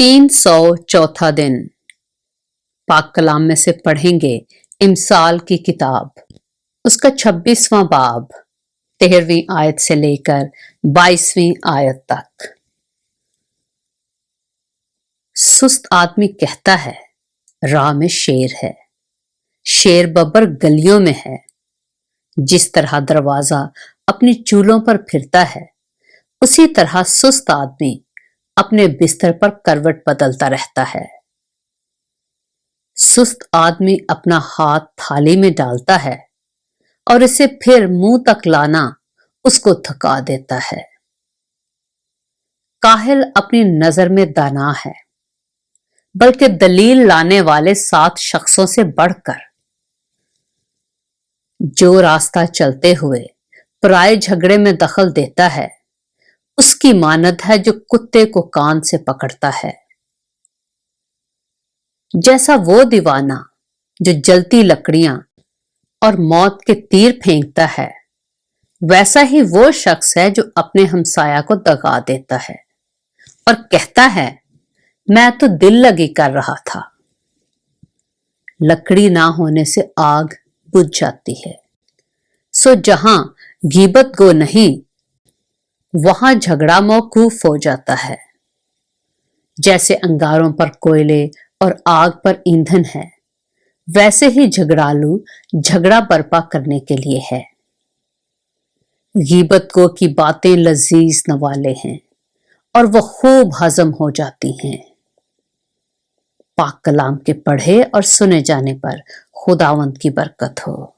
304 दिन पाक कलाम में से पढ़ेंगे इमसाल की किताब, उसका 26वां बाब 13वीं आयत से लेकर 22वीं आयत तक। सुस्त आदमी कहता है राह में शेर है, शेर बब्बर गलियों में है। जिस तरह दरवाजा अपनी चूलों पर फिरता है, उसी तरह सुस्त आदमी अपने बिस्तर पर करवट बदलता रहता है। सुस्त आदमी अपना हाथ थाली में डालता है और इसे फिर मुंह तक लाना उसको थका देता है। काहिल अपनी नजर में दाना है, बल्कि दलील लाने वाले 7 शख्सों से बढ़कर। जो रास्ता चलते हुए पराये झगड़े में दखल देता है, उसकी मानद है जो कुत्ते को कान से पकड़ता है। जैसा वो दीवाना जो जलती लकड़ियां और मौत के तीर फेंकता है, वैसा ही वो शख्स है जो अपने हमसाया को दगा देता है और कहता है मैं तो दिल लगी कर रहा था। लकड़ी ना होने से आग बुझ जाती है। सो जहां गीबत गो नहीं, वहां झगड़ा मौकूफ हो जाता है। जैसे अंगारों पर कोयले और आग पर ईंधन है, वैसे ही झगड़ालू झगड़ा बर्पा करने के लिए है। गीबत गो की बातें लजीज नवाले हैं और वह खूब हजम हो जाती हैं। पाक कलाम के पढ़े और सुने जाने पर खुदावंद की बरकत हो।